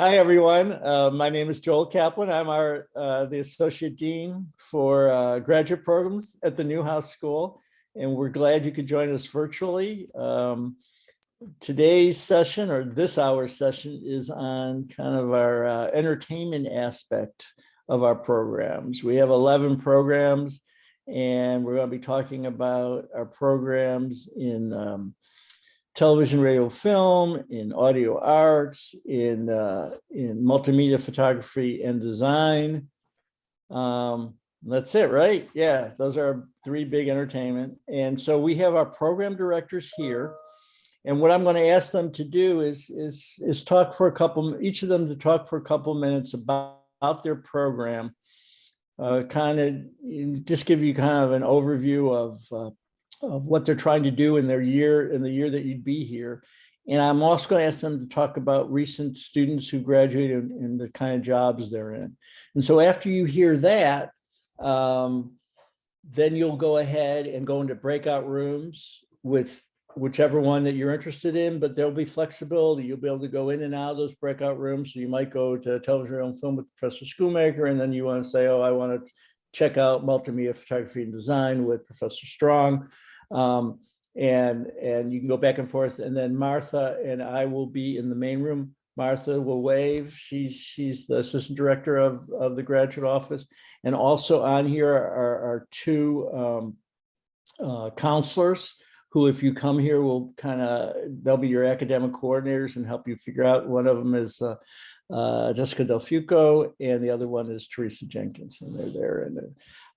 Hi, everyone. My name is Joel Kaplan. I'm the Associate Dean for graduate programs at the Newhouse School, and we're glad you could join us virtually. Today's session, or this hour's session, is on kind of our entertainment aspect of our programs. We have 11 programs, and we're going to be talking about our programs in television, radio, film, in audio arts, in multimedia photography and design. That's it, right? Yeah, those are our three big entertainment. And so we have our program directors here. And what I'm going to ask them to do is talk for each of them to talk for a couple minutes about their program, kind of just give you kind of an overview of what they're trying to do in the year that you'd be here. And I'm also going to ask them to talk about recent students who graduated and the kind of jobs they're in. And so after you hear that, then you'll go ahead and go into breakout rooms with whichever one that you're interested in, but there'll be flexibility. You'll be able to go in and out of those breakout rooms. So you might go to television, radio, and film with Professor Schoolmaker, and then you want to say, oh, I want to check out multimedia photography and design with Professor Strong. And you can go back and forth. And then Martha and I will be in the main room. Martha will wave. She's the assistant director of the graduate office. And also on here are two counselors who, if you come here, will they'll be your academic coordinators and help you figure out. One of them is Jessica Del Fuco, and the other one is Teresa Jenkins, and they're there.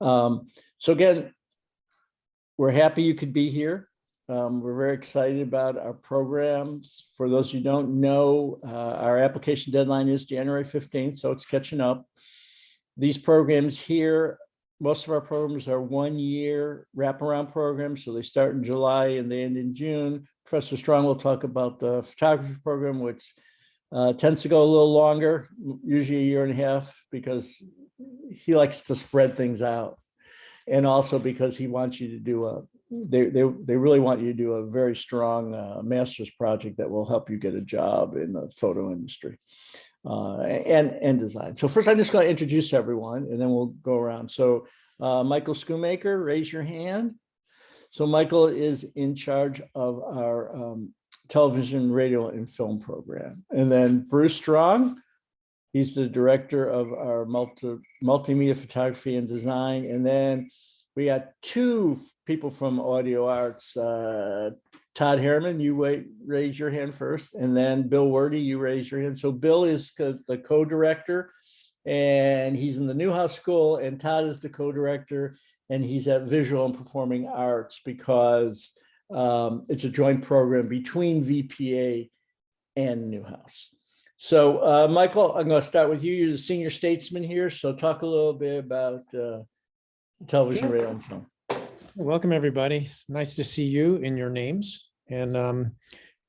And so again, we're happy you could be here. We're very excited about our programs. For those who don't know, our application deadline is January 15th, so it's catching up. These programs here, most of our programs are 1 year wraparound programs. So they start in July and they end in June. Professor Strong will talk about the photography program, which tends to go a little longer, usually a year and a half, because he likes to spread things out. And also because he wants you to do they really want you to do a very strong master's project that will help you get a job in the photo industry and design. So first, I'm just going to introduce everyone, and then we'll go around. So Michael Schoolmaker, raise your hand. So Michael is in charge of our television, radio, and film program. And then Bruce Strong, he's the director of our multimedia photography and design. And then we got two people from audio arts. Todd Harriman, you raise your hand first, and then Bill Wordy, you raise your hand. So Bill is the co-director, and he's in the Newhouse School, and Todd is the co-director, and he's at Visual and Performing Arts because it's a joint program between VPA and Newhouse. So Michael, I'm going to start with you. You're the senior statesman here, so talk a little bit about television, radio, and film. Welcome, everybody. It's nice to see you in your names, and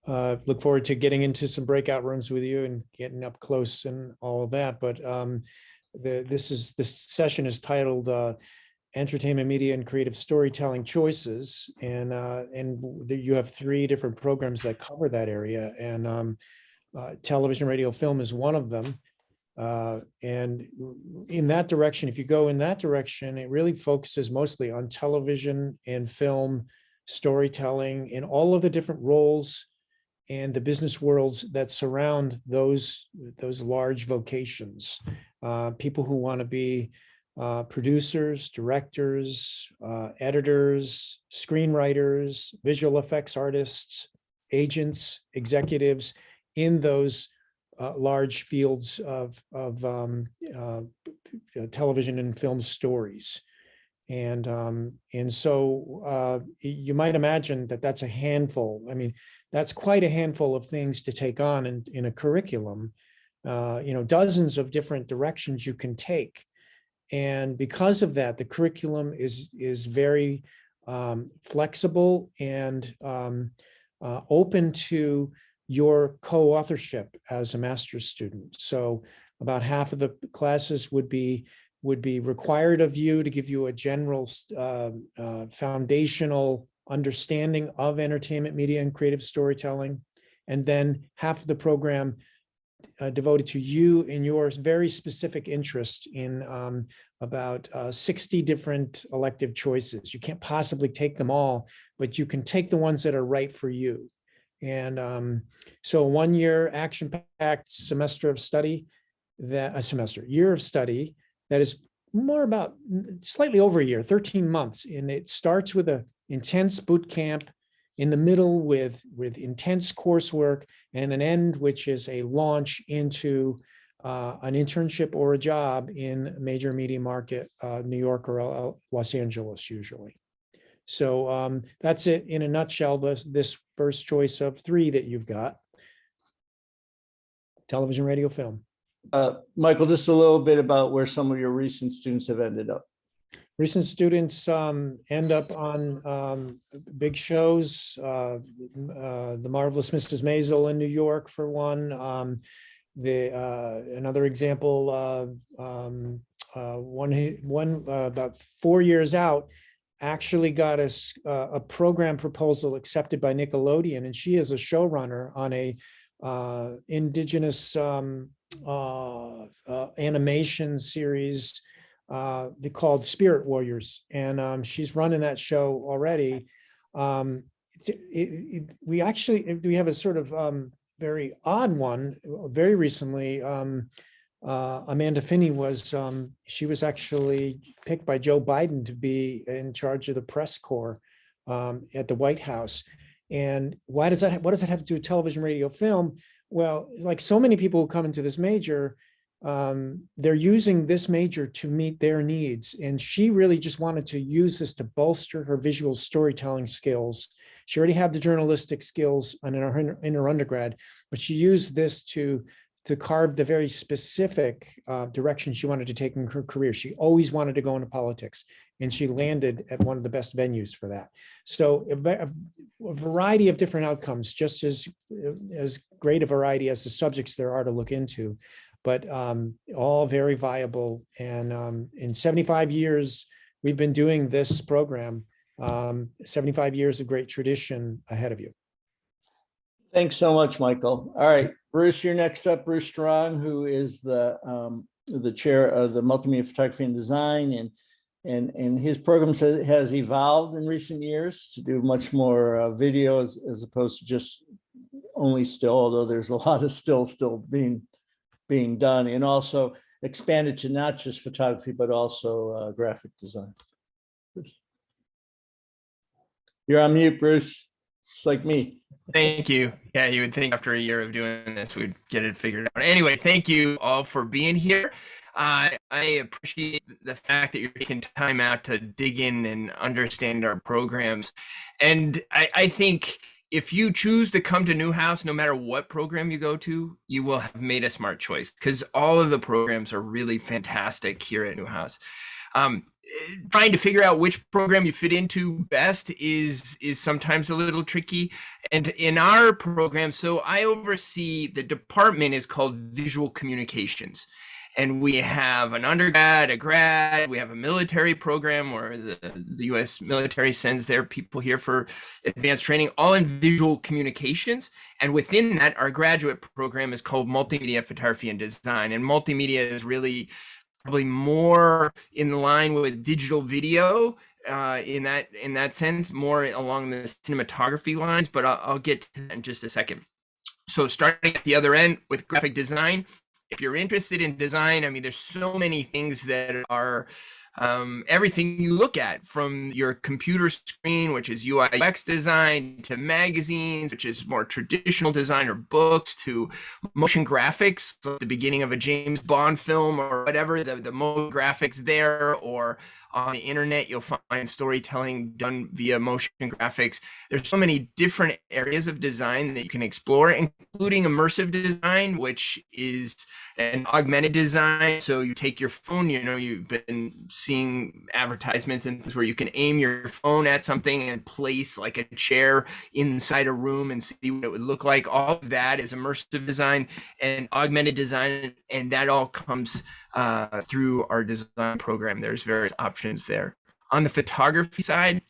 look forward to getting into some breakout rooms with you and getting up close and all of that. But this session is titled Entertainment, Media, and Creative Storytelling Choices, and you have three different programs that cover that area, and television, radio, film is one of them. And in that direction, if you go in that direction, it really focuses mostly on television and film storytelling and all of the different roles and the business worlds that surround those large vocations. People who want to be producers, directors, editors, screenwriters, visual effects artists, agents, executives in those large fields of television and film stories. And so you might imagine that that's a handful. I mean, that's quite a handful of things to take on in a curriculum, dozens of different directions you can take. And because of that, the curriculum is very flexible and open to your co-authorship as a master's student. So about half of the classes would be required of you to give you a general foundational understanding of entertainment, media, and creative storytelling. And then half of the program devoted to you and your very specific interest in about 60 different elective choices. You can't possibly take them all, but you can take the ones that are right for you. And so 1 year action-packed semester of study, year of study that is more about slightly over a year, 13 months. And it starts with an intense boot camp, in the middle with intense coursework, and an end, which is a launch into an internship or a job in a major media market, New York or Los Angeles usually. So that's it in a nutshell, this first choice of 3 that you've got. Television, radio, film. Michael, just a little bit about where some of your recent students have ended up. Recent students end up on big shows, The Marvelous Mrs. Maisel in New York for one. Another example, one about 4 years out, actually got a program proposal accepted by Nickelodeon, and she is a showrunner on a indigenous animation series they called Spirit Warriors, and she's running that show already. We have a sort of very odd one. Very recently, Amanda Finney she was actually picked by Joe Biden to be in charge of the press corps at the White House. And what does that have to do with television, radio, film? Well, like so many people who come into this major, they're using this major to meet their needs. And she really just wanted to use this to bolster her visual storytelling skills. She already had the journalistic skills in her undergrad, but she used this to carve the very specific direction she wanted to take in her career. She always wanted to go into politics, and she landed at one of the best venues for that. So a variety of different outcomes, just as great a variety as the subjects there are to look into, but all very viable. And in 75 years, we've been doing this program, 75 years of great tradition ahead of you. Thanks so much, Michael. All right, Bruce, you're next up. Bruce Strong, who is the chair of the Multimedia Photography and Design, and his program has evolved in recent years to do much more videos as opposed to just only still, although there's a lot of still being done, and also expanded to not just photography, but also graphic design. You're on mute, Bruce. It's like me. Thank you. Yeah, you would think after a year of doing this, we'd get it figured out. Anyway, thank you all for being here. I appreciate the fact that you're taking time out to dig in and understand our programs. And I think if you choose to come to Newhouse, no matter what program you go to, you will have made a smart choice, because all of the programs are really fantastic here at Newhouse. Trying to figure out which program you fit into best is sometimes a little tricky. And in our program, so I oversee, the department is called Visual Communications. And we have an undergrad, a grad, we have a military program where the U.S. military sends their people here for advanced training, all in visual communications. And within that, our graduate program is called Multimedia Photography and Design. And multimedia is really probably more in line with digital video in that sense, more along the cinematography lines, but I'll get to that in just a second. So starting at the other end with graphic design, if you're interested in design, I mean, there's so many things that are everything you look at, from your computer screen, which is UI UX design, to magazines, which is more traditional design, or books, to motion graphics, like the beginning of a James Bond film or whatever, the motion graphics there, or on the internet, you'll find storytelling done via motion graphics. There's so many different areas of design that you can explore, including immersive design, which is an augmented design. So you take your phone, you've been seeing advertisements and things where you can aim your phone at something and place like a chair inside a room and see what it would look like. All of that is immersive design and augmented design, and that all comes through our design program. There's various options there. On the photography side,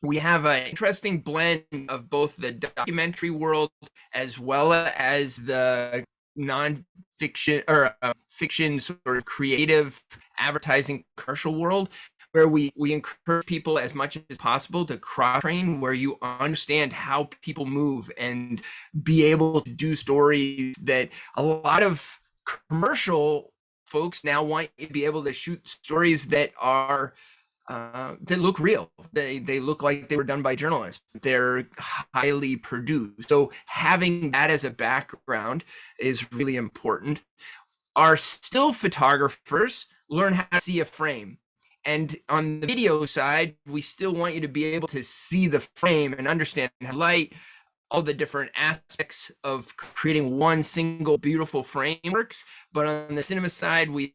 we have an interesting blend of both the documentary world as well as the non-fiction or fiction sort of creative advertising commercial world, where we encourage people as much as possible to cross-train, where you understand how people move and be able to do stories that a lot of commercial folks now want you to be able to shoot stories that are that look real. They look like they were done by journalists. They're highly produced. So having that as a background is really important. Our still photographers learn how to see a frame. And on the video side, we still want you to be able to see the frame and understand how light, all the different aspects of creating one single beautiful frame works. But on the cinema side, we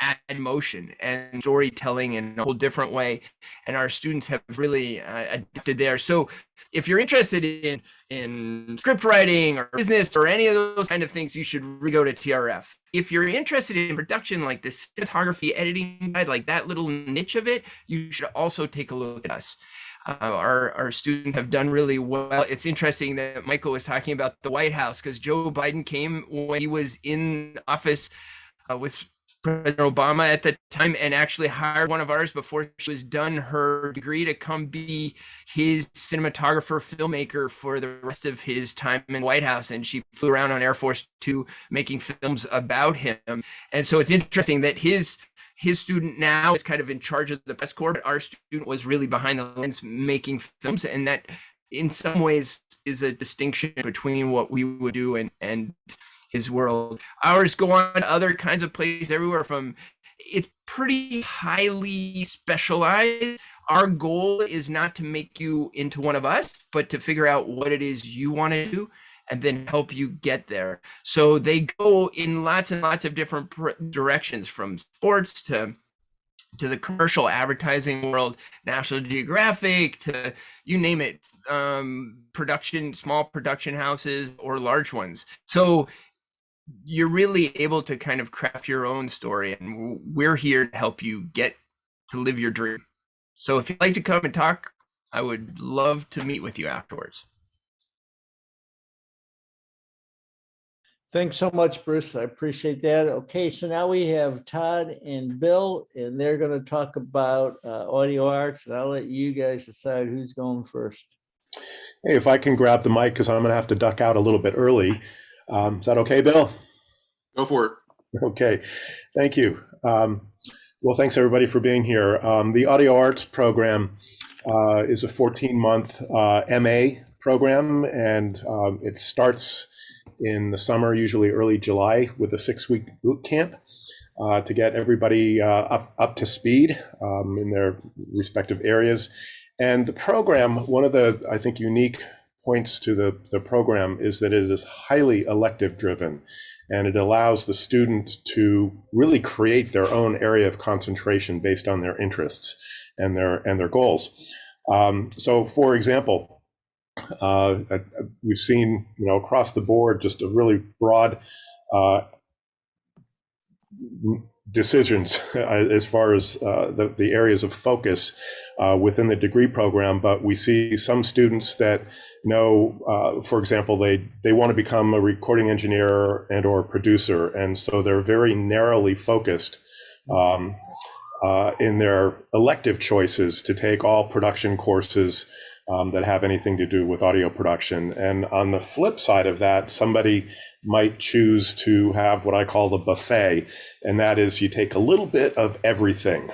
add motion and storytelling in a whole different way, and our students have really adapted there. So if you're interested in script writing or business or any of those kind of things, you should really go to TRF. If you're interested in production, like the cinematography editing side, like that little niche of it, you should also take a look at us. Our students have done really well. It's interesting that Michael was talking about the White House, because Joe Biden came when he was in office with President Obama at the time, and actually hired one of ours before she was done her degree to come be his cinematographer, filmmaker for the rest of his time in the White House. And she flew around on Air Force Two making films about him. And so it's interesting that his student now is kind of in charge of the press corps, but our student was really behind the lens making films. And that in some ways is a distinction between what we would do and his world. Ours go on to other kinds of places everywhere from, it's pretty highly specialized. Our goal is not to make you into one of us, but to figure out what it is you want to do and then help you get there. So they go in lots and lots of different directions, from sports to the commercial advertising world, National Geographic, to you name it, production, small production houses or large ones. So you're really able to kind of craft your own story, and we're here to help you get to live your dream. So if you'd like to come and talk, I would love to meet with you afterwards. Thanks so much, Bruce. I appreciate that. Okay, so now we have Todd and Bill, and they're going to talk about audio arts, and I'll let you guys decide who's going first. Hey, if I can grab the mic, because I'm going to have to duck out a little bit early. Is that okay, Bill? Go for it. Okay, thank you. Well, thanks everybody for being here. The Audio Arts program is a 14-month MA program, and it starts in the summer, usually early July, with a 6-week boot camp to get everybody up to speed in their respective areas. And the program, one of the, I think, unique points to the program is that it is highly elective driven, and it allows the student to really create their own area of concentration based on their interests and their goals. So for example, we've seen, across the board, just a really broad decisions as far as the areas of focus within the degree program, but we see some students that know, for example, they want to become a recording engineer and or producer, and so they're very narrowly focused in their elective choices to take all production courses that have anything to do with audio production. And on the flip side of that, somebody might choose to have what I call the buffet, and that is you take a little bit of everything,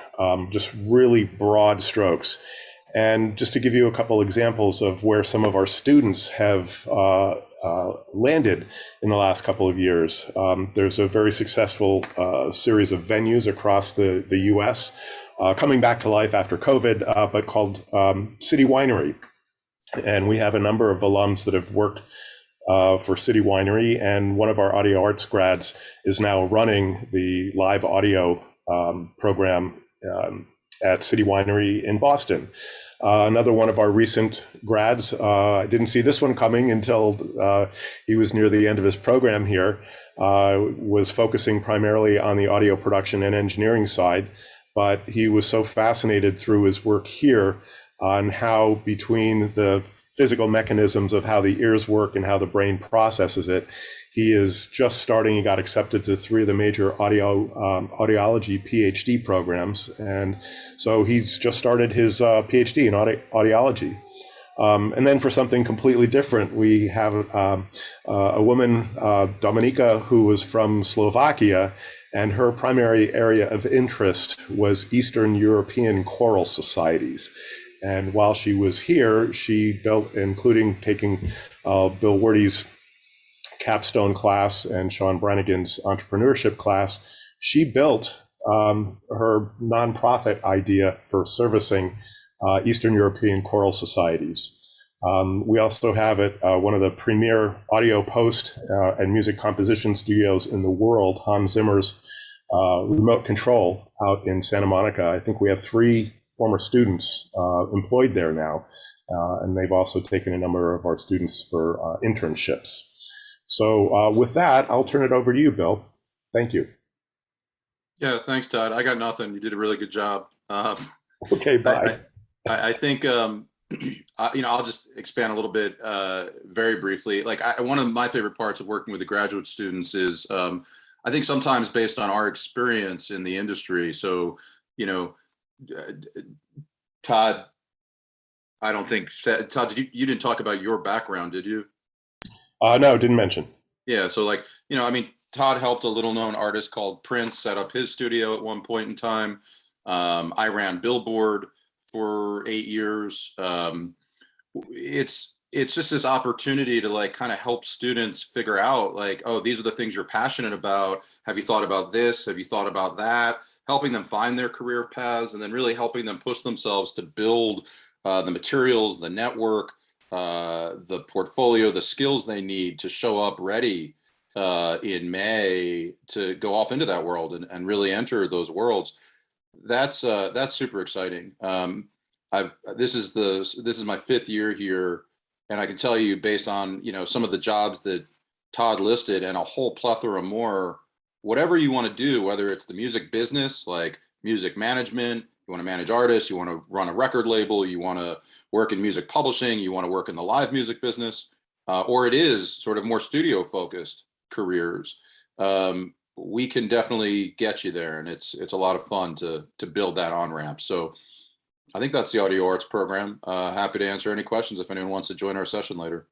just really broad strokes. And just to give you a couple examples of where some of our students have landed in the last couple of years, there's a very successful series of venues across the US coming back to life after COVID, but called City Winery. And we have a number of alums that have worked for City Winery, and one of our audio arts grads is now running the live audio program at City Winery in Boston. Another one of our recent grads, I didn't see this one coming until he was near the end of his program here, was focusing primarily on the audio production and engineering side, but he was so fascinated through his work here on how, between the physical mechanisms of how the ears work and how the brain processes it, He is just starting. He got accepted to 3 of the major audiology PhD programs. And so he's just started his PhD in audiology. And then for something completely different, we have a woman, Dominika, who was from Slovakia, and her primary area of interest was Eastern European choral societies. And while she was here, she built, including taking Bill Wardy's capstone class and Sean Brannigan's entrepreneurship class, she built her nonprofit idea for servicing Eastern European choral societies. We also have it, one of the premier audio post and music composition studios in the world, Hans Zimmer's remote control out in Santa Monica. I think we have 3 former students employed there now, and they've also taken a number of our students for internships. So with that, I'll turn it over to you, Bill. Thank you. Yeah, thanks, Todd. I got nothing. You did a really good job. Okay, bye. I think, I'll just expand a little bit very briefly. Like one of my favorite parts of working with the graduate students is I think sometimes based on our experience in the industry. So, Todd, I don't think, Todd, you didn't talk about your background, did you? No, didn't mention. Yeah, so like, Todd helped a little known artist called Prince set up his studio at one point in time. I ran Billboard for 8 years. It's just this opportunity to like kind of help students figure out like, oh, these are the things you're passionate about. Have you thought about this? Have you thought about that? Helping them find their career paths, and then really helping them push themselves to build the materials, the network, the portfolio, the skills they need to show up ready in May to go off into that world and really enter those worlds. That's super exciting. This is my 5th year here, and I can tell you based on some of the jobs that Todd listed and a whole plethora more, whatever you want to do, whether it's the music business like music management, you want to manage artists, you want to run a record label, you want to work in music publishing, you want to work in the live music business, or it is sort of more studio focused careers. We can definitely get you there, and it's a lot of fun to build that on-ramp. So I think that's the Audio Arts program. Happy to answer any questions if anyone wants to join our session later.